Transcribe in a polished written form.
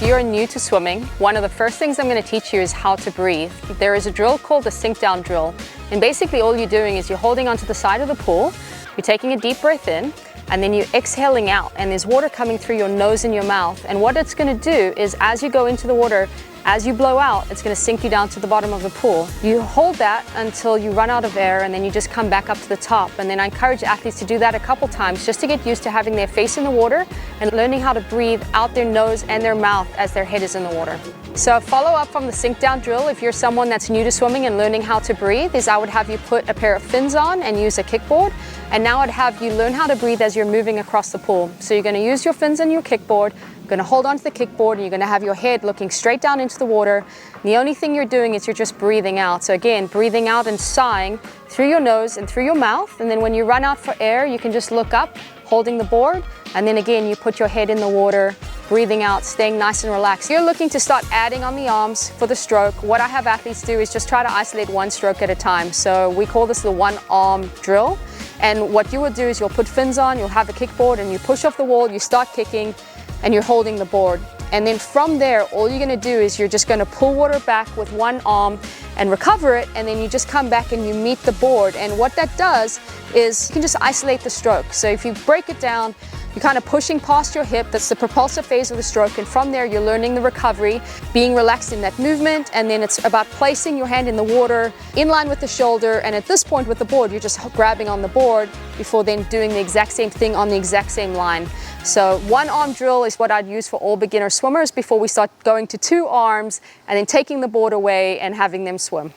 you're new to swimming, one of the first things I'm going to teach you is how to breathe. There is a drill called the sink down drill. And basically all you're doing is you're holding onto the side of the pool, you're taking a deep breath in, and then you're exhaling out, and there's water coming through your nose and your mouth. And what it's going to do is as you go into the water, as you blow out, it's going to sink you down to the bottom of the pool. You hold that until you run out of air, and then you just come back up to the top. And then I encourage athletes to do that a couple times just to get used to having their face in the water and learning how to breathe out their nose and their mouth as their head is in the water. So follow up from the sink down drill, if you're someone that's new to swimming and learning how to breathe, is I would have you put a pair of fins on and use a kickboard. And now I'd have you learn how to breathe as you're moving across the pool. So you're going to use your fins and your kickboard, you're going to hold onto the kickboard, and you're going to have your head looking straight down into the water. And the only thing you're doing is you're just breathing out. So again, breathing out and sighing through your nose and through your mouth. And then when you run out for air, you can just look up, holding the board. And then again, you put your head in the water, breathing out, staying nice and relaxed. You're looking to start adding on the arms for the stroke. What I have athletes do is just try to isolate one stroke at a time. So we call this the one arm drill. And what you will do is you'll put fins on, you'll have a kickboard, and you push off the wall, you start kicking, and you're holding the board. And then from there, all you're gonna do is you're just gonna pull water back with one arm and recover it, and then you just come back and you meet the board. And what that does is you can just isolate the stroke. So if you break it down, you're kind of pushing past your hip, that's the propulsive phase of the stroke, and from there you're learning the recovery, being relaxed in that movement, and then it's about placing your hand in the water, in line with the shoulder, and at this point with the board, you're just grabbing on the board before then doing the exact same thing on the exact same line. So one arm drill is what I'd use for all beginner swimmers before we start going to two arms and then taking the board away and having them swim.